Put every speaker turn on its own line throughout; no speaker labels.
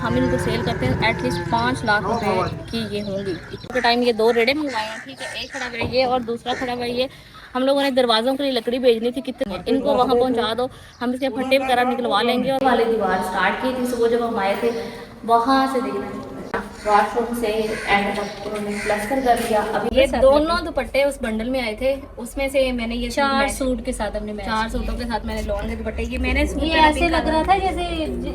हम इनको सेल करते हैं एटलीस्ट 5 लाख रुपए की ये होंगी। के टाइम ये 2 रेड़े मंगवाए हैं, ठीक है, एक खड़ा हुआ है ये और दूसरा खड़ा हुआ है ये। हम लोगों ने दरवाज़ों के लिए लकड़ी भेजनी थी, कितने इनको वहाँ पहुँचा दो, हम इसके फट्टे वगैरह निकलवा लेंगे। और वाले दीवार स्टार्ट की थी सुबह जब हम आए थे, वहाँ से देखना वॉशरूम से एंड तक उन्होंने प्लास्टर कर दिया। अभी ये दोनों दुपट्टे उस बंडल में आए थे, उसमें से मैंने ये 4 सूट के साथ अपने 4 सूटों के साथ मैंने लॉन के दुपट्टे ये मैंने ये ऐसे लग रहा था जैसे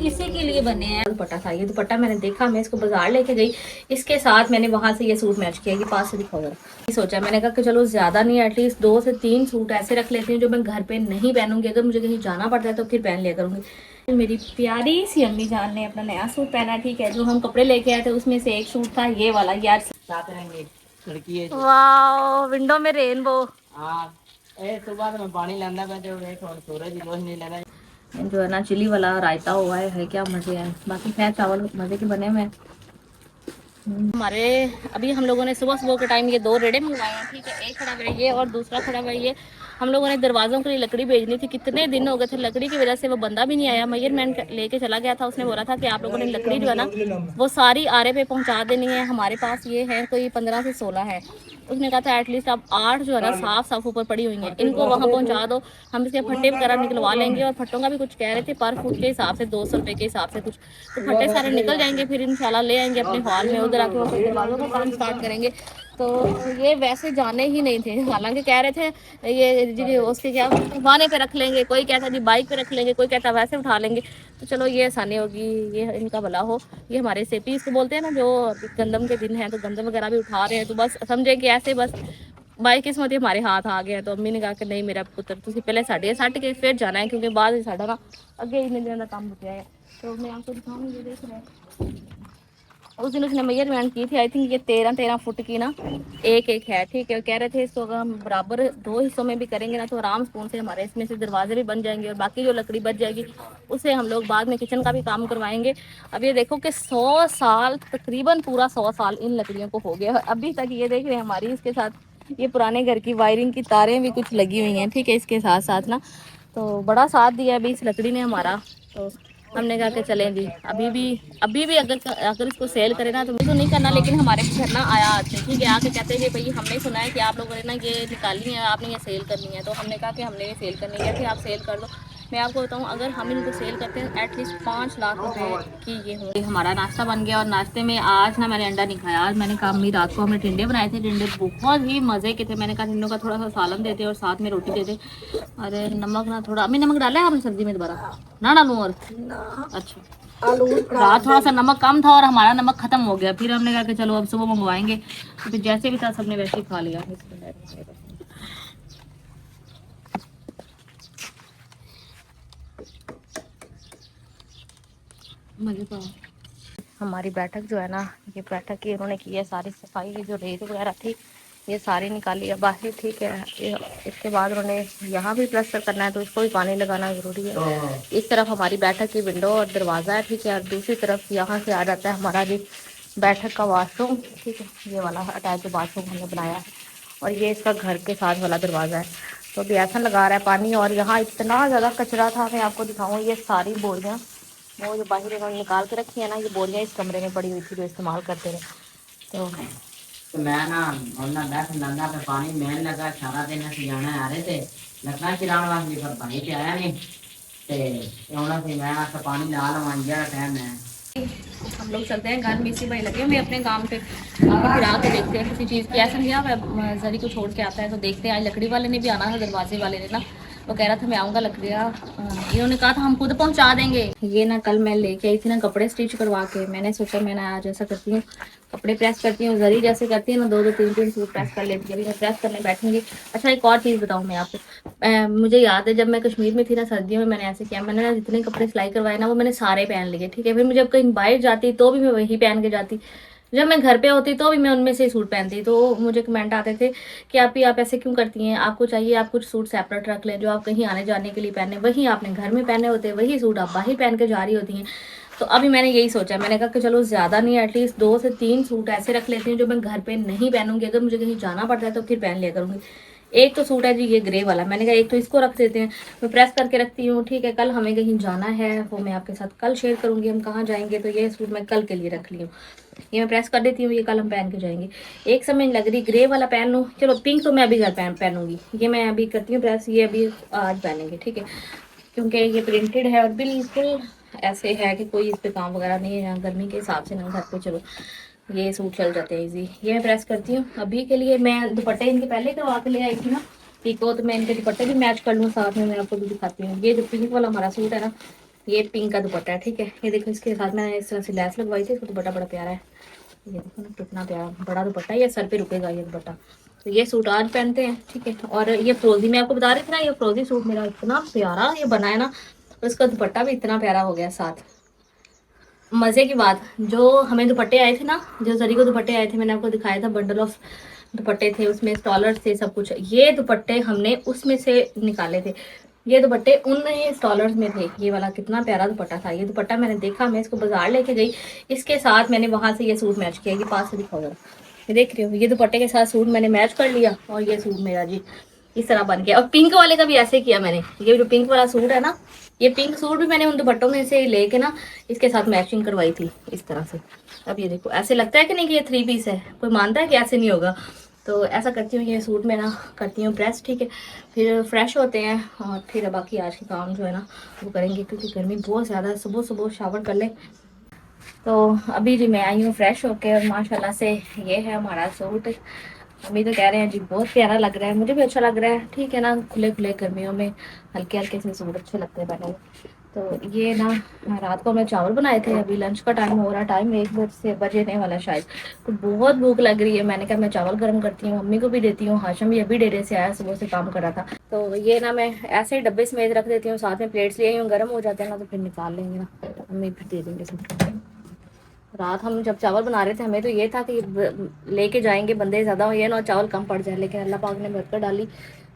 इसी के लिए बने हैं। दुपट्टा था ये दुपट्टा मैंने देखा, मैं इसको बाजार लेके गई, इसके साथ मैंने वहाँ से ये सूट मैच किया कि पास से दिखाओ जरा। सोचा मैंने कहा कि चलो ज़्यादा नहीं एटलीस्ट 2 से 3 सूट ऐसे रख लेती हूँ जो मैं घर पे नहीं पहनूंगी, अगर मुझे कहीं जाना पड़ता है तो फिर पहन लिया करूँगी। मेरी प्यारी सी अम्मी जान ने अपना नया सूट पहना, ठीक है, जो हम कपड़े लेके आए थे उसमें से एक सूट था ये वाला यार। वाओ विंडो में रेनबो। हां ए सुबह में पानी लांदा पे जो सूरज की रोशनी लेना जो है ना, चिली वाला रायता हुआ है क्या मजे हैं। बाकी खैर चावल मजे के बने हुए हैं। हमारे अभी हम लोगों ने सुबह सुबह के टाइम ये 2 रेड़े मंगवाए हैं, ठीक है, एक खड़ा हुआ है ये और दूसरा खड़ा हुआ है ये। हम लोगों ने दरवाज़ों के लिए लकड़ी भेजनी थी, कितने दिन हो गए थे, लकड़ी की वजह से वो बंदा भी नहीं आया। मेजरमेंट लेके चला गया था, उसने बोला था कि आप लोगों ने लकड़ी जो है ना वो सारी आरे पे पहुंचा देनी है। हमारे पास ये है कोई 15 से 16 है, उसने कहा था एटलीस्ट अब 8 जो है ना साफ साफ ऊपर पड़ी हुई हैं, इनको वहाँ पहुँचा दो, हम इसके फट्टे वगैरह निकलवा लेंगे। और फट्टों का भी कुछ कह रहे थे पर फुट के हिसाब से 200 रुपये के हिसाब से कुछ, तो फट्टे सारे निकल जाएंगे, फिर इंशाल्लाह ले आएंगे अपने हॉल में, उधर आके वो दरवाज़ों का काम स्टार्ट करेंगे। तो ये वैसे जाने ही नहीं थे, हालांकि कह रहे थे ये उसके क्या वाने पे रख लेंगे, कोई कहता जी बाइक पे रख लेंगे, कोई कहता वैसे उठा लेंगे। तो चलो ये आसानी होगी, ये इनका भला हो। ये हमारे सेपी इसको बोलते हैं ना, जो गंदम के दिन है तो गंदम वगैरह भी उठा रहे हैं, तो बस समझे कि ऐसे बस बाई किस्मत हमारे हाथ आ गया। तो अम्मी ने कहा कि नहीं मेरा पुत्र तुम पहले साढ़े सट के फिर जाना है, क्योंकि बाद साढ़ा ना अगे इन्ने दिन का काम रुकया है। तो मैं आपको दिखाऊंगी, ये देख रहे हैं उस दिन उसने मेजरमेंट की थी, आई थिंक ये 13-13 फुट की ना एक है, ठीक है। कह रहे थे इसको अगर हम बराबर 2 हिस्सों में भी करेंगे ना तो आराम सुकून से हमारे इसमें से दरवाजे भी बन जाएंगे, और बाकी जो लकड़ी बच जाएगी उससे हम लोग बाद में किचन का भी काम करवाएंगे। अब ये देखो कि 100 साल तकरीबन पूरा 100 साल इन लकड़ियों को हो गया, अभी तक ये देख रहे हैं हमारी इसके साथ ये पुराने घर की वायरिंग की तारें भी कुछ लगी हुई हैं, ठीक है, इसके साथ साथ ना। तो बड़ा साथ दिया अभी इस लकड़ी ने हमारा। तो हमने कहा कि चलें जी, अभी भी अगर इसको सेल करें ना तो मुझे तो नहीं करना, लेकिन हमारे घर ना आया आते, ठीक है, आके कहते हैं कि भाई हमने सुना है कि आप लोगों ने ना ये निकालनी है, आपने ये सेल करनी है। तो हमने कहा कि हमने ये सेल करनी है, फिर आप सेल कर दो। मैं आपको बताऊं अगर हम इनको सेल करते हैं एटलीस्ट 5 लाख रुपए की ये होंगी। हमारा नाश्ता बन गया, और नाश्ते में आज ना मैंने अंडा नहीं खाया, आज मैंने कहा अम्मी रात को हमने टिंडे बनाए थे, टिंडे बहुत ही मज़े के थे। मैंने कहा टिंडों का थोड़ा सा सालन देते और साथ में रोटी देते। अरे नमक ना थोड़ा अम्मी नमक डाला है आपने सब्जी में दोबारा ना डालूं? और अच्छा रात थोड़ा सा नमक कम था और हमारा नमक खत्म हो गया, फिर हमने कहा कि चलो अब सुबह मंगवाएंगे, तो फिर जैसे भी था सबने वैसे ही खा लिया। हमारी बैठक जो है ना, ये बैठक की उन्होंने की है सारी सफाई, जो रेत वगैरह थी ये सारी निकाली है बाहर, ठीक है। इसके बाद उन्होंने यहाँ भी प्लास्टर करना है तो उसको भी पानी लगाना ज़रूरी है। इस तरफ हमारी बैठक की विंडो और दरवाज़ा है, ठीक है, और दूसरी तरफ यहाँ से आ जाता है हमारा भी बैठक का वाशरूम, ठीक है, ये वाला अटैच वाशरूम हमने बनाया है। और ये इसका घर के साथ वाला दरवाज़ा है। तो अभी ऐसा लगा रहा है पानी, और यहाँ इतना ज़्यादा कचरा था, मैं आपको दिखाऊँ, ये सारी बोरियाँ वो जो बाहर इन्होंने निकाल के रखी है ना, ये बोरियाँ इस कमरे में पड़ी हुई थी जो इस्तेमाल करते रहे। तो मैं ना ਉਹਨਾਂ ਦਾ ਨੰਦਾ पे पानी मैन लगा सारा दिन ਅਸੀਂ ਜਾਣਾ आ रहे थे लगना चिरान वास्ते पर पानी पे आया नहीं ते ਉਹਨਾਂ से मैं आपका पानी ला लवां जा टाइम है। हम लोग चलते हैं घर में, इसी भाई लगे हुए अपने काम पे, फिर आके देखते हैं किसी चीज़ की। ऐसा नहीं जरी को छोड़ के आता है, तो देखते हैं। आज लकड़ी वाले ने भी आना था, दरवाजे वाले ने ना, वो कह रहा था मैं आऊँगा लकड़ियाँ, इन्होंने कहा था हम खुद पहुँचा देंगे। ये ना कल मैं लेके आई थी ना कपड़े स्टिच करवा के, मैंने सोचा मैं ना आज ऐसा करती हूँ कपड़े प्रेस करती हूँ, जरी जैसे करती है ना 2-2 3-3 सूट प्रेस कर लेती है, प्रेस करने बैठूंगी। अच्छा एक और चीज़ बताऊँ मैं आपको, मुझे याद है जब मैं कश्मीर में थी ना सर्दियों में मैंने ऐसे किया, मैंने ना जितने कपड़े सिलाई करवाए ना वो मैंने सारे पहन लिए, ठीक है। फिर मुझे कहीं बाहर जाती तो भी मैं वही पहन के जाती, जब मैं घर पे होती तो भी मैं उनमें से ही सूट पहनती। तो मुझे कमेंट आते थे कि आप ऐसे क्यों करती हैं, आपको चाहिए आप कुछ सूट सेपरेट रख लें जो आप कहीं आने जाने के लिए पहने, वही आपने घर में पहने होते, वही सूट आप बाहर पहन के जा रही होती हैं। तो अभी मैंने यही सोचा, मैंने कहा कि चलो ज़्यादा नहीं एटलीस्ट 2 से 3 सूट ऐसे रख लेती हूँ जो मैं घर पे नहीं पहनूंगी, अगर मुझे कहीं जाना पड़ता है तो फिर पहन लिया करूँगी। एक तो सूट है जी ये ग्रे वाला, मैंने कहा एक तो इसको रख देते हैं, मैं प्रेस करके रखती हूँ। ठीक है, कल हमें कहीं जाना है, वो मैं आपके साथ कल शेयर करूंगी हम कहाँ जाएंगे, तो ये सूट मैं कल के लिए रख ली हूँ। ये मैं प्रेस कर देती हूँ, ये कल हम पहन के जाएंगे। एक समय लग रही ग्रे वाला पहन लूँ, चलो पिंक तो मैं अभी घर पहनूंगी, ये मैं अभी करती हूँ प्रेस, ये अभी आज पहनेंगे। ठीक है, क्योंकि ये प्रिंटेड है और बिल्कुल ऐसे है कि कोई इस पे काम वगैरह नहीं है, यहाँ गर्मी के हिसाब से ना घर पे चलो ये सूट चल जाते हैं इजी। ये मैं प्रेस करती हूँ। अभी के लिए मैं दुपट्टे इनके पहले करवा के ले आई थी ना पीको, तो मैं इनके दुपट्टे भी मैच कर लूँ साथ में, मैं आपको भी दिखाती हूँ। ये जो पिंक वाला हमारा सूट है ना, ये पिंक का दुपट्टा है। ठीक है, ये देखो इसके साथ मैंने इस तरह से लैस लगवाई थी, इसका दुपट्टा बड़ा प्यारा है, ये देखो ना कितना प्यारा बड़ा दुपट्टा है, ये सर पे रुकेगा ये दुपट्टा। तो ये सूट आज पहनते हैं। ठीक है, और ये फ्रोजी मैं आपको बता रही थी ना, ये फ्रोजी सूट मेरा इतना प्यारा ये बना है ना, और इसका दुपट्टा भी इतना प्यारा हो गया साथ। मजे की बात, जो हमें दुपट्टे आए थे ना, जो जरी को दुपट्टे आए थे, मैंने आपको दिखाया था बंडल ऑफ दुपट्टे थे उसमें, स्टॉलर थे सब कुछ, ये दुपट्टे हमने उसमें से निकाले थे। ये दुपट्टे उन स्टॉलर्स में थे। ये वाला कितना प्यारा दुपट्टा था, ये दुपट्टा मैंने देखा, मैं इसको बाजार लेके गई, इसके साथ मैंने वहां से ये सूट मैच किया। ये पास से दिखाओ जरा, ये देख रही हो, ये दुपट्टे के साथ सूट मैंने मैच कर लिया, और ये सूट मेरा जी इस तरह बन गया। और पिंक वाले का भी ऐसे किया मैंने, ये जो पिंक वाला सूट है ना, ये पिंक सूट भी मैंने उन दुपट्टों में से लेके ना इसके साथ मैचिंग करवाई थी इस तरह से। अब ये देखो ऐसे लगता है कि नहीं कि ये 3 पीस है, कोई मानता है कि ऐसे नहीं होगा। तो ऐसा करती हूँ, ये सूट मैं ना करती हूँ प्रेस। ठीक है, फिर फ्रेश होते हैं और फिर बाकी आज के काम जो है ना वो करेंगे, क्योंकि गर्मी बहुत ज़्यादा है। सुबह सुबह शावर कर ले। तो अभी जी मैं आई हूँ फ्रेश होके, और माशाल्लाह से ये है हमारा सूट। अम्मी तो कह रहे हैं जी बहुत प्यारा लग रहा है, मुझे भी अच्छा लग रहा है। ठीक है ना, खुले खुले गर्मियों में हल्के हल्के से सूट अच्छे लगते हैं पहने हुए। तो ये ना रात को हमने चावल बनाए थे, अभी लंच का टाइम हो रहा, टाइम 1 बजने वाला शायद, तो बहुत भूख लग रही है। मैंने कहा मैं चावल गर्म करती हूँ, मम्मी को भी देती हूँ, हाशम भी अभी डेरे से आया, सुबह से काम कर रहा था। तो ये ना मैं ऐसे ही डब्बे समेत रख देती हूँ, साथ में प्लेट्स ले आई हूँ, गर्म हो जाते हैं ना तो फिर निकाल लेंगे ना, मम्मी फिर दे देंगे सब। रात हम जब चावल बना रहे थे, हमें तो ये था कि लेके जाएंगे, बंदे ज़्यादा हो ना चावल कम पड़ जाए, लेकिन अल्लाह पाक ने बरकत डाली,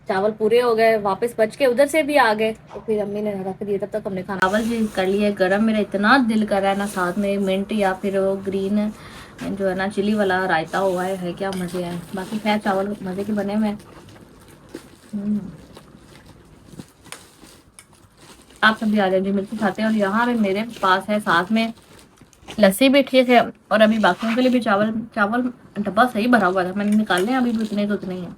चावल पूरे हो गए, वापस बच के उधर से भी आ गए, तो फिर अम्मी ने रख दिए, तब तक हमने खाना चावल जी कर लिए गरम। मेरा इतना दिल कर रहा है ना, साथ में मिंट या फिर वो ग्रीन जो है ना चिली वाला रायता हुआ है क्या मज़े हैं। बाकी खैर चावल मज़े के बने हुए हैं। आप सब भी आ जाइए, मिलकर खाते हैं। और यहाँ पे मेरे पास है साथ में लस्सी भी ठीक है, और अभी बाकियों के लिए भी चावल चावल डब्बा सही भरा हुआ था, मैंने निकालने हैं अभी भी उतने तो उतने ही हैं।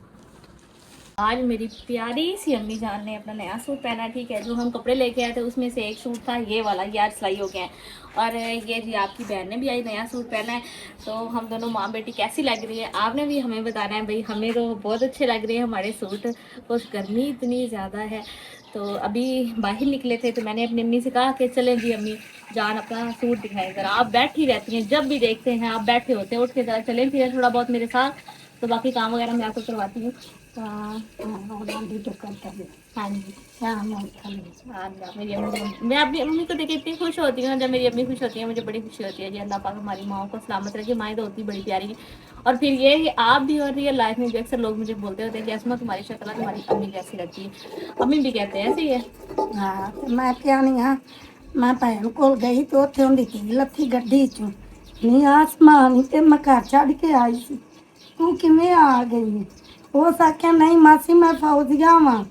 आज मेरी प्यारी सी अम्मी जान ने अपना नया सूट पहना। ठीक है, जो हम कपड़े लेके आए थे उसमें से एक सूट था ये वाला, ये आज सिलाई हो गया है। और ये जी आपकी बहन ने भी आज नया सूट पहना है। तो हम दोनों माँ बेटी कैसी लग रही है, आपने भी हमें बताना है भाई। हमें तो बहुत अच्छे लग रहे हैं हमारे सूट, कुछ गर्मी इतनी ज़्यादा है। तो अभी बाहर निकले थे, तो मैंने अपनी अम्मी से कहा कि चलें जी अम्मी जान अपना सूट दिखाएं ज़रा, आप बैठी रहती हैं जब भी देखते हैं आप बैठे होते हैं, उठ के ज़रा चलें फिर थोड़ा बहुत मेरे साथ, तो बाकी काम वगैरह मैं आपको करवाती हूँ। हाँ जी, हाँ मेरी अम्मी, मैं अपनी अम्मी को देख के इतनी खुश होती हूँ, जब मेरी अम्मी खुश होती है मुझे बड़ी खुशी होती है जी। अल्लाह पाक हमारी माओ को सलामत रखे, माएँ तो होती बड़ी प्यारी है। और फिर ये कि आप भी और रियल लाइफ में भी अक्सर लोग मुझे बोलते होते हैं कि असमा तुम्हारी शक्ल तुम्हारी अम्मी जैसी लगती है, अम्मी भी कहते हैं ऐसे ही है।
हाँ मैं क्या नहीं हाँ मैं भैन को गई तो उत्थे उन्दी धी लथी गड्डी चों नी आसमान ते मैं घर छड़ के आई सी, तू किवें आ गई? उस आख्या नहीं मासी मैं फौजिया वां।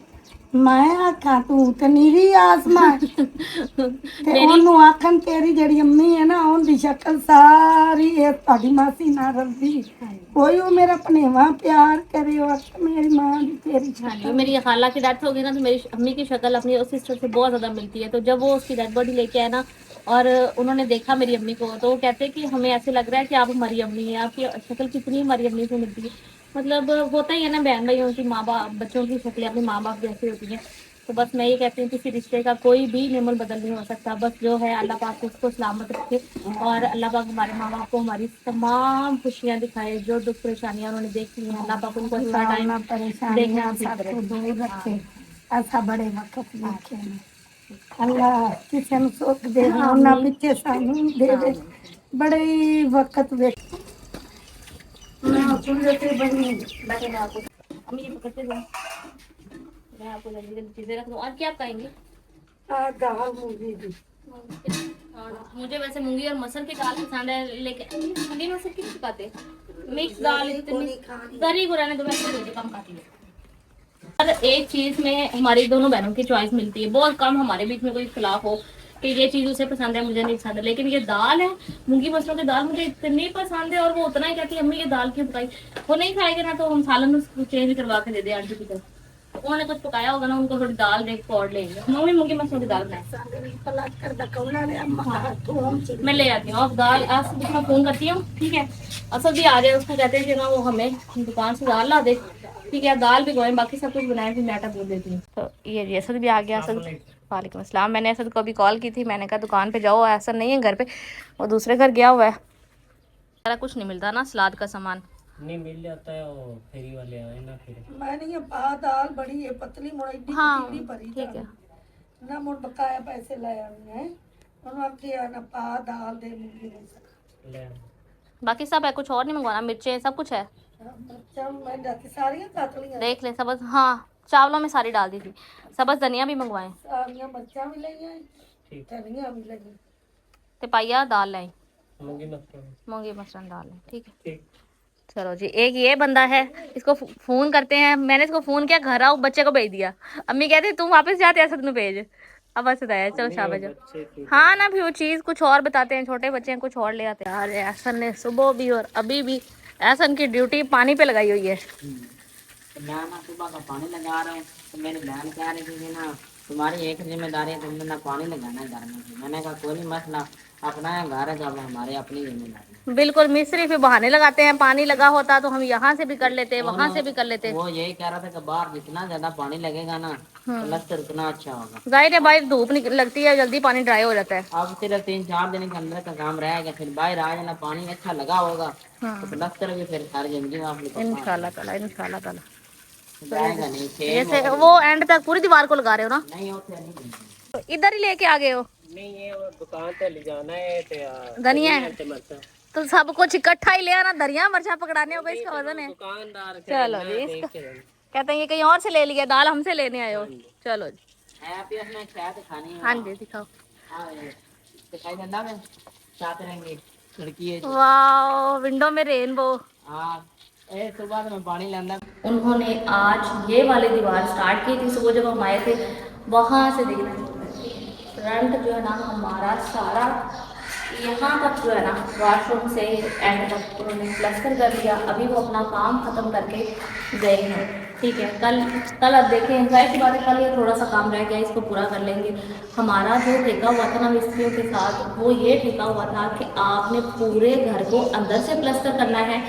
मैं आखा तू ते नीरी आसमान ते ओनू आखन तेरी जेड़ी अम्मी है ना उनदी शक्ल सारी है तुहाडी मासी नाल रलदी, कोई वो मेरा भनेवा प्यार करे और मेरी मां दी तेरी
हाँ जी, मेरी खाला की डेथ हो गई ना, तो मेरी अम्मी की शक्ल अपनी उस सिस्टर से बहुत ज़्यादा मिलती है। तो जब वो उसकी डेड बॉडी लेके आए ना और उन्होंने देखा मेरी अम्मी को, तो वो कहते हैं कि हमें ऐसे लग रहा है कि आप हमारी अम्मी हैं, आपकी शक्ल कितनी हमारी अम्मी से मिलती है। मतलब होता ही है ना, बहन भाइयों की माँ बाप बच्चों की शक्लें अपने माँ बाप जैसी होती हैं। तो बस मैं ये कहती हूँ किसी रिश्ते का कोई भी नेमल बदल नहीं हो सकता, बस जो है अल्लाह पाक उसको सलामत रखे, और अल्लाह पाक हमारे माँ बाप को हमारी तमाम खुशियाँ दिखाए, जो दुख परेशानियाँ उन्होंने देखी हैं अल्लाह पाक उनको अच्छा टाइम
परेशानियां सबको दूर रखे। ऐसा बड़े वक्त देखे ने अल्लाह किसी ਨੂੰ ਸੁੱਖ ਦੇਵੇ ਉਹਨਾਂ ਪਿੱਛੇ ਸਾਨੂੰ ਦੇਵੇ बड़े वक्त देख
मैं अम्मी ये पकड़ते जाओ, मैं आपको जल्दी जल्दी चीजें रख दूँ। और क्या आप खाएंगे?
दाल मूंगी दी
मुझे वैसे मूंगी और मसल की दाल पसंद है, लेकिन ठंडी मसल की नहीं खाते, मिक्स दाल इतनी दरी को रहने दो, मैं तो कम खाती हूँ। हर एक चीज में हमारी दोनों बहनों की चॉइस मिलती है, बहुत कम हमारे बीच में कोई इख्तलाफ हो कि ये चीज उसे पसंद है मुझे नहीं पसंद है। लेकिन ये दाल है, मूंगी मसरों की दाल मुझे इतनी पसंद है, और वो उतना ही कहती है अम्मी ये दाल क्यों पकाई। वो नहीं खाएगा ना तो हम सालन उसको चेंज करवा के दे दे आंटी की तरफ। उन्होंने कुछ पकाया होगा ना, उनको थोड़ी दाल देख पौड़ लेंगे। मम्मी मूंगी मसरों की दाल बनाए, मैं ले आती हूँ। अब दाल आज सुबह फोन करती हूँ, ठीक है। असद भी आ जाए, उसको कहते हैं कि ना वो हमें दुकान से दाल ला दे, ठीक है। दाल भी गोए, बाकी सब कुछ बनाए, फिर मैं आटा बोल देती हूँ। तो ये असद भी आ गया। असद वालेकुम अस्सलाम। मैंने असद को अभी कॉल की थी, मैंने कहा दुकान पे जाओ, असद नहीं है घर पे, वो दूसरे घर गया हुआ है। सारा कुछ नहीं मिलता ना सलाद का सामान,
नहीं मिल जाता है, वो फेरी वाले आए ना फिर।
मैंने ये दाल बड़ी है पतली मोड़ी
हाँ
भरी
ठीक है।
ना मुड़ बकाया पैसे ले आए हैं उन्होंने किया ना पा दाल दे मूंगी
ले
बाकी सब है, कुछ और नहीं मंगवाना, मिर्चें सब कुछ है,
बच्चा मैं जाती सारियां काट लिया
देख ले सबज। हाँ चावलों में सारी डाल दी थी, सबज धनिया भी मंगवाए,
सारियां बच्चा भी ले आई
ठीक
धनिया भी ले आई
ते पाइया दाल लाई,
मूंगी मसरूम
मूंगी मसरन दाल लाई, ठीक है।
ठीक।
चलो जी, एक ये बंदा है, इसको फोन करते हैं। मैंने इसको फोन किया, घर आओ, बच्चे को भेज दिया। अम्मी कहती तुम वापस जाते असद में भेज, अब असद आया, चलो शाबाश जाओ। हाँ ना, फिर वो चीज कुछ और बताते हैं, छोटे बच्चे हैं कुछ और ले आते हैं। यार एहसन ने सुबह भी और अभी भी एहसन की ड्यूटी पानी पे लगाई हुई है।
मैं ना सुबह का पानी लगा रहा हूँ, तो मेरी बहन कह रही थी कि ना तुम्हारी एक जिम्मेदारी है, तुमने ना पानी लगाना है घर में। मैंने कहा कोई नहीं मसला, अपना है घर है, जब हमारे अपनी जिम्मेदारी।
बिल्कुल, मिस्त्री फिर बहाने लगाते हैं, पानी लगा होता तो हम यहाँ से भी कर लेते, वहां से भी कर लेते।
वो यही कह रहा था कि बाहर जितना ज्यादा पानी लगेगा ना प्लस्तर उतना अच्छा होगा।
जाहिर है भाई, धूप लगती है, जल्दी पानी ड्राई हो जाता है।
अब सिर्फ 3-4 दिन के अंदर का काम रहेगा, फिर बाहर आ जाना, पानी अच्छा लगा होगा तो प्लस्तर भी फिर सारी जिंदगी में आप
इंशाल्लाह ताला, इंशाल्लाह ताला।
जाएगा नहीं।
जैसे वो एंड तक पूरी दीवार को लगा रहे हो ना?
नहीं होते नहीं,
तो इधर ही लेके आ गए हो?
नहीं ये वो दुकान पे ले जाना है
धनिया है तो सब कुछ इकट्ठा ही ले आना, धनिया मरचा पकड़ाने होगा, इसका वजन है।
दुकानदार
चलो जी, इसका कहते हैं ये कहीं और से ले लिया, दाल हमसे लेने आए हो। चलो जी, हाँ जी दिखाओ। वाह, विंडो में रेनबो।
सुबह में पानी लाना।
उन्होंने आज ये वाली दीवार स्टार्ट की थी सुबह जब हम आए थे, वहां से देखना फ्रंट जो है ना हमारा सारा यहाँ तक जो है ना वॉशरूम से एंड तक उन्होंने प्लास्टर कर दिया। अभी वो अपना काम ख़त्म करके गए हैं, ठीक है। कल अब देखें, जाहिर सी बात है कल ये थोड़ा सा काम रह गया, इसको पूरा कर लेंगे। हमारा जो ठेका हुआ था ना मिस्त्रियों के साथ, वो ये ठेका हुआ था कि आपने पूरे घर को अंदर से प्लास्टर करना है।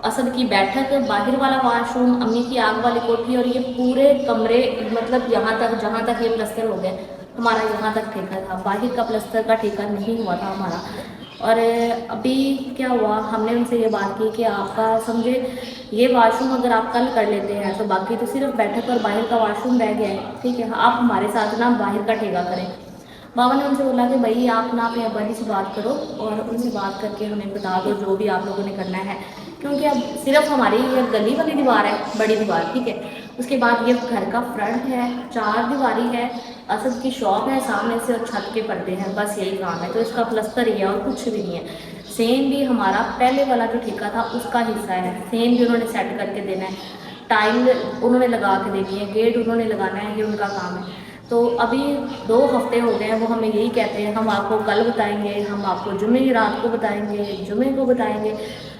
असद की बैठक, बाहर वाला वॉशरूम, अम्मी की आग वाली कोठी और ये पूरे कमरे, मतलब यहाँ तक जहाँ तक ये प्लास्टर हो गया, हमारा यहाँ तक ठेका था। बाहर का प्लास्टर का ठेका नहीं हुआ था हमारा। और अभी क्या हुआ, हमने उनसे ये बात की कि आपका समझे ये वॉशरूम अगर आप कल कर लेते हैं तो बाकी तो सिर्फ बैठक और बाहर का वॉशरूम रह गया है, ठीक है। आप हमारे साथ ना बाहर का ठेका करें। बाबा ने उनसे बोला कि भाई आप ना अपने अब्बा जी से बात करो और उनसे बात करके हमें बता दो जो भी आप लोगों ने करना है, क्योंकि अब सिर्फ हमारी ये गली वाली दीवार है, बड़ी दीवार, ठीक है। उसके बाद ये घर का फ्रंट है, 4 दीवारी है, असद की शॉप है सामने से और छत के पर्दे हैं, बस यही काम है। तो इसका प्लस्तर ही है और कुछ भी नहीं है। सेम भी हमारा पहले वाला जो ठेका था उसका हिस्सा है, सेम भी उन्होंने सेट करके देना है, टाइल उन्होंने लगा के देनी है, गेट उन्होंने लगाना है, ये उनका काम है। तो अभी 2 हफ्ते हो गए हैं, वो हमें यही कहते हैं हम आपको कल बताएंगे, हम आपको जुमे की रात को बताएंगे, जुमे को बताएंगे।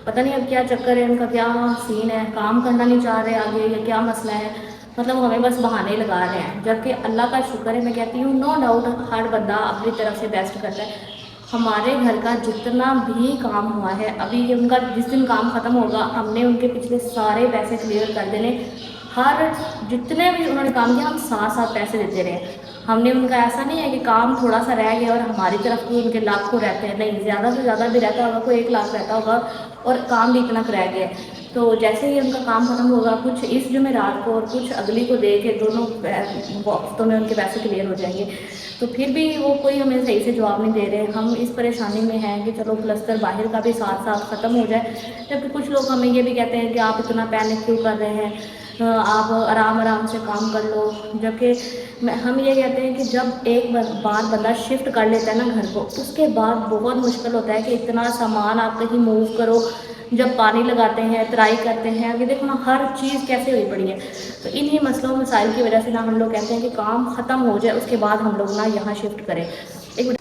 पता नहीं अब क्या चक्कर है इनका, क्या सीन है, काम करना नहीं चाह रहे आगे या क्या मसला है। मतलब हमें बस बहाने लगा रहे हैं, जबकि अल्लाह का शुक्र है, मैं कहती हूँ नो डाउट हर बंदा अपनी तरफ से बेस्ट करता है। हमारे घर का जितना भी काम हुआ है, अभी ये उनका जिस दिन काम ख़त्म होगा हमने उनके पिछले सारे पैसे क्लियर कर देने। हर जितने भी उन्होंने काम किया हम साथ पैसे देते रहे। हमने उनका ऐसा नहीं है कि काम थोड़ा सा रह गया और हमारी तरफ भी उनके लाखों रहते हैं, नहीं, ज़्यादा से ज़्यादा भी रहता होगा, कोई 1 लाख रहता होगा और काम भी इतना रह गया। तो जैसे ही उनका काम खत्म होगा, कुछ इस जुमेरात को और कुछ अगली को दे के दोनों वक्तों में उनके पैसे क्लियर हो जाएंगे। तो फिर भी वो कोई हमें सही से जवाब नहीं दे रहे। हम इस परेशानी में हैं कि चलो प्लस्तर बाहर का भी साथ साथ ख़त्म हो जाए, जबकि कुछ लोग हमें ये भी कहते हैं कि आप इतना पैनिक क्यों कर रहे हैं, आप आराम आराम से काम कर लो। जबकि हम ये कहते हैं कि जब एक बार बंदा शिफ्ट कर लेता है ना घर को, उसके बाद बहुत मुश्किल होता है कि इतना सामान आप कहीं मूव करो, जब पानी लगाते हैं, तराई करते हैं, अभी देखो ना हर चीज़ कैसे हुई पड़ी है। तो इन्हीं मसलों मसाइल की वजह से ना हम लोग कहते हैं कि काम ख़त्म हो जाए उसके बाद हम लोग ना यहाँ शिफ्ट करें। एक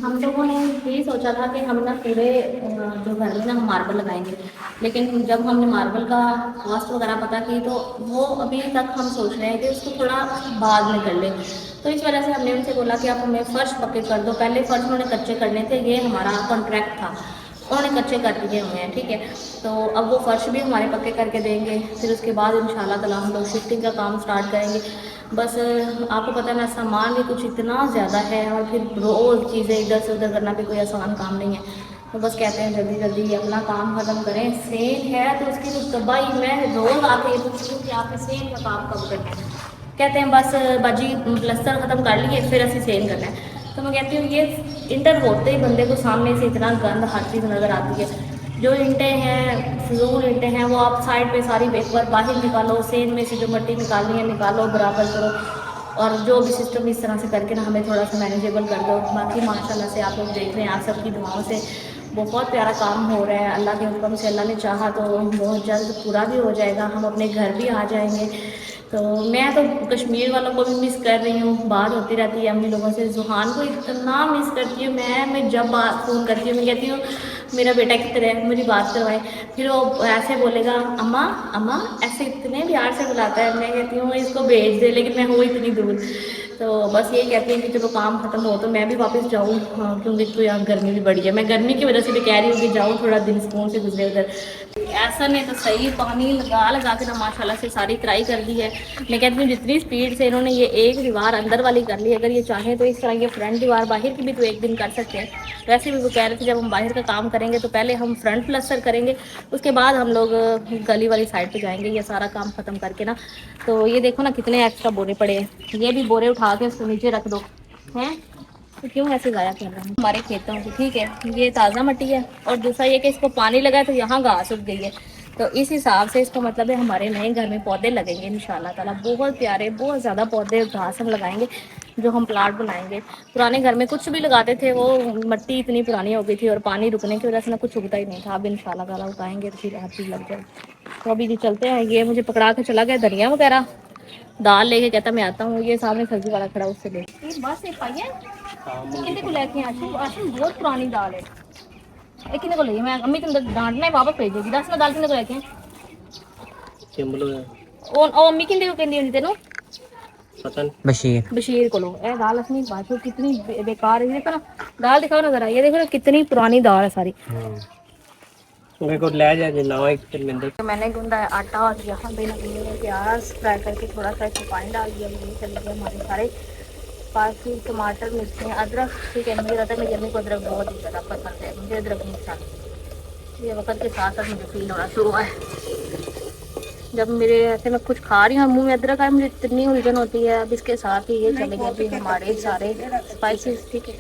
हम लोगों ने यही सोचा था कि हम ना पूरे जो घर में ना हम मार्बल लगाएंगे, लेकिन जब हमने मार्बल का कॉस्ट वगैरह पता की तो वो अभी तक हम सोच रहे हैं कि उसको थोड़ा बाद में कर लें। तो इस वजह से हमने उनसे बोला कि आप हमें फ़र्श पक्के कर दो। पहले फ़र्श उन्होंने कच्चे करने थे, ये हमारा कॉन्ट्रैक्ट था, उन्होंने कच्चे कर दिए हुए हैं, ठीक है। तो अब वो फ़र्श भी हमारे पक्के करके देंगे, फिर उसके बाद इंशाल्लाह ताला हम लोग शिफ्टिंग का काम स्टार्ट करेंगे। बस आपको पता है ना, सामान भी कुछ इतना ज़्यादा है और फिर रोज़ चीज़ें इधर से उधर करना भी कोई आसान काम नहीं है। तो बस कहते हैं जल्दी जल्दी अपना काम ख़त्म करें। सेल है तो उसकी तो तबाही, मैं रोज़ आके ये पूछती हूँ कि आपने सेल का काम कब करना है, कहते हैं बस बाजी प्लस्तर ख़त्म कर लिए फिर असी सेल करना है। तो मैं कहती हूँ ये इंटर होते ही बंदे को सामने से इतना गंद हर चीज़ नज़र आती है। जो ईंटें हैं, फजूल ईंटें हैं, वो आप साइड पे सारी एक बार बाहर निकालो, सेन में से जो मिट्टी निकालनी है निकालो, बराबर करो, और जो भी सिस्टम इस तरह से करके ना हमें थोड़ा सा मैनेजेबल कर दो। बाकी माशाल्लाह से आप लोग देख रहे हैं, आप सबकी दुआओं से बहुत प्यारा काम हो रहा है। अल्लाह के हुक्म से, अल्लाह ने चाहा तो बहुत जल्द पूरा भी हो जाएगा, हम अपने घर भी आ जाएंगे। तो मैं तो कश्मीर वालों को भी मिस कर रही हूँ, बात होती रहती है अम्मी लोगों से। जुहान को इतना मिस करती हूँ मैं जब बात फ़ोन करती हूँ मैं कहती हूँ मेरा बेटा किधर है, मुझे बात करवाए, फिर वो ऐसे बोलेगा अम्मा अम्मा, ऐसे इतने प्यार से बुलाता है। मैं कहती हूँ इसको भेज दे, लेकिन मैं हूँ इतनी दूर। तो बस ये कहती हूँ कि चलो काम ख़त्म हो तो मैं भी वापस जाऊँ, हाँ, क्योंकि तो यहाँ गर्मी भी बढ़ी है। मैं गर्मी की वजह से भी कह रही हूँ कि जाऊँ, थोड़ा दिन सुकून से गुजरे उधर। ऐसा नहीं तो सही, पानी लगा लगा के ना माशाल्लाह से सारी ट्राई कर दी है। मैं कहती हूँ जितनी स्पीड से इन्होंने ये एक दीवार अंदर वाली कर ली, अगर ये चाहें तो इस तरह ये फ्रंट दीवार बाहर की भी तो एक दिन कर सकते हैं। वैसे भी वो कह रहे थे जब हम बाहर का काम करेंगे तो पहले हम फ्रंट प्लस्तर करेंगे, उसके बाद हम लोग गली वाली साइड पे जाएंगे ये सारा काम ख़त्म करके ना। तो ये देखो ना कितने एक्स्ट्रा बोरे पड़े हैं, ये भी बोरे उठा के उसको नीचे रख दो हैं, तो क्यों ऐसे ज़ाया कर रहे हैं हमारे खेतों को। ठीक है, ये ताज़ा मिट्टी है, और दूसरा ये कि इसको पानी लगा है तो यहाँ घास उग गई है, तो इस हिसाब से इसका मतलब है हमारे नए घर में पौधे लगेंगे इंशाल्लाह ताला, बहुत प्यारे, बहुत ज़्यादा पौधे घास हम लगाएंगे जो हम प्लाट बनाएंगे। पुराने घर में कुछ भी लगाते थे वो मिट्टी इतनी पुरानी हो गई थी और पानी रुकने की वजह से ना कुछ उगता ही नहीं था। अब इंशाल्लाह ताला उगाएंगे तो फिर हर चीज़ लग जाए। तो अभी जी चलते हैं, ये मुझे पकड़ा के चला गया धनिया वगैरह, दाल लेके कहता मैं आता हूँ, ये सामने सब्जी वाला खड़ा उससे ले बस एक पाइए कितने को लेके आशु आशु बहुत पुरानी दाल है, एक कितने को ले मैं अम्मी तुम डांटना है वापस भेज देगी। दस में दाल कितने को लेके ओ अम्मी कितने को कहती होंगी तेनों बशीर को लो ए दाल अपनी बाजू कितनी बेकार है। देखो ना दाल दिखाओ ना जरा, ये देखो ना कितनी पुरानी दाल है सारी। तो मैंने गूंदा है आटा और यहाँ पे ना प्याज फ्राई करके थोड़ा सा इसमें पानी डाल दिया। ये चले गए हमारे सारे पासी टमाटर मिर्ची अदरक। ठीक है, मुझे रहता है मेरी अम्मी को अदरक बहुत ही ज़्यादा पसंद है, मुझे अदरक नहीं पसंद। ये वक्त के साथ साथ मुझे फील होना शुरू हुआ है, जब मेरे ऐसे मैं कुछ खा रही हूँ मुँह में अदरक आए मुझे इतनी उलझन होती है। अब इसके साथ ही ये चले गए अभी हमारे सारे स्पाइसेस। ठीक है,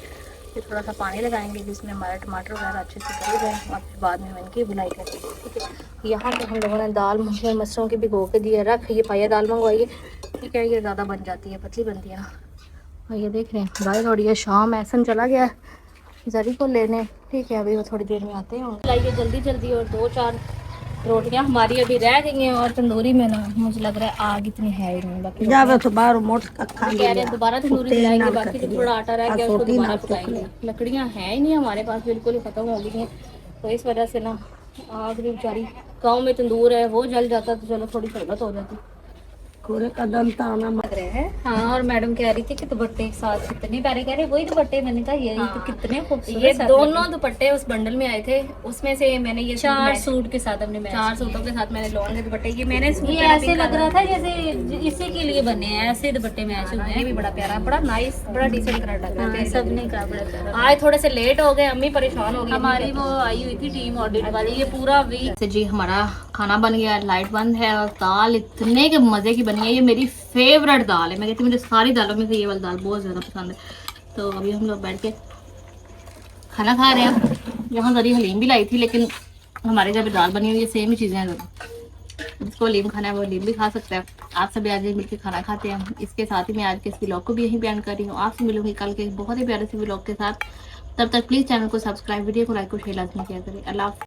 फिर थोड़ा सा पानी लगाएंगे जिसमें हमारे टमाटर वगैरह अच्छे से गल जाए और फिर बाद में हम इनकी बुनाई करेंगे। ठीक है, यहाँ पर हम लोगों ने दाल मुझे मसरों की भिगो के दिए रख, ये पाया दाल मंगवाइए। ठीक है, ये ज़्यादा बन जाती है, पतली बनती है ना। और ये देख रहे हैं भाई थोड़ी ये शाम ऐसा चला गया जरी को लेने। ठीक है, अभी वो थोड़ी देर में आते हैं। लाइए जल्दी जल्दी, और 2-4 रोटियां हमारी अभी रह गई हैं, और तंदूरी में ना मुझे लग रहा है आग इतनी है ही नहीं। बाकी
जावे तो बाहर मोट का खा
कह रहे हैं दोबारा तंदूरी जलाएंगे, बाकी जो थोड़ा आटा रह गया उसको दोबारा पकाएंगे। लकड़ियां हैं ही नहीं हमारे पास, बिल्कुल ही ख़त्म हो गई हैं, तो इस वजह से ना आग भी बेचारी, गाँव में तंदूर है वो जल जाता तो चलो थोड़ी सहूलत हो जाती।
कोरे कदम ताना
लग रहे हैं। हाँ, और मैडम कह रही थी कि दुपट्टे एक साथ कितने प्यारे, कह रहे वही दुपट्टे। मैंने कहा ये तो कितने खूबसूरत, ये दोनों दुपट्टे उस बंडल में आए थे, उसमें से मैंने ये 4 सूट के साथ अपने 4 सूटों के साथ मैंने लॉन्ग के दुपट्टे, ये मैंने ये ऐसे लग रहा था जैसे इसी के लिए बने हैं, ऐसे दुपट्टे में ऐसे हुए हैं। ये भी बड़ा प्यारा, बड़ा नाइस, बड़ा डिसेंट कलर लग रहा है सबने का, बड़ा प्यारा। आज थोड़े से लेट हो गए, अम्मी परेशान हो गई, हमारी वो आई हुई थी टीम ऑडिट वाली। ये पूरा वीक जी हमारा खाना बन गया, लाइट बंद है, और दाल इतने के मज़े की बनी है। ये मेरी फेवरेट दाल है, मैं कहती हूँ मुझे सारी दालों में से ये वाली दाल बहुत ज़्यादा पसंद है। तो अभी हम लोग बैठ के खाना खा रहे हैं। यहाँ जरी हलीम भी लाई थी, लेकिन हमारे जब दाल बनी हुई है सेम ही चीज़ें हैं। जिसको लीम खाना है वो लीम भी खा सकता है। आप सभी आज मिलकर खाना खाते हैं। इसके साथ ही मैं आज के इस व्लॉग को भी यहीं बयान कर रही हूँ। आपसे मिलूंगी कल के बहुत ही प्यारे से व्लॉग के साथ। तब तक प्लीज़ चैनल को सब्सक्राइब, वीडियो को लाइक और शेयर लाजमी किया करें। अल्लाह हाफ़िज़।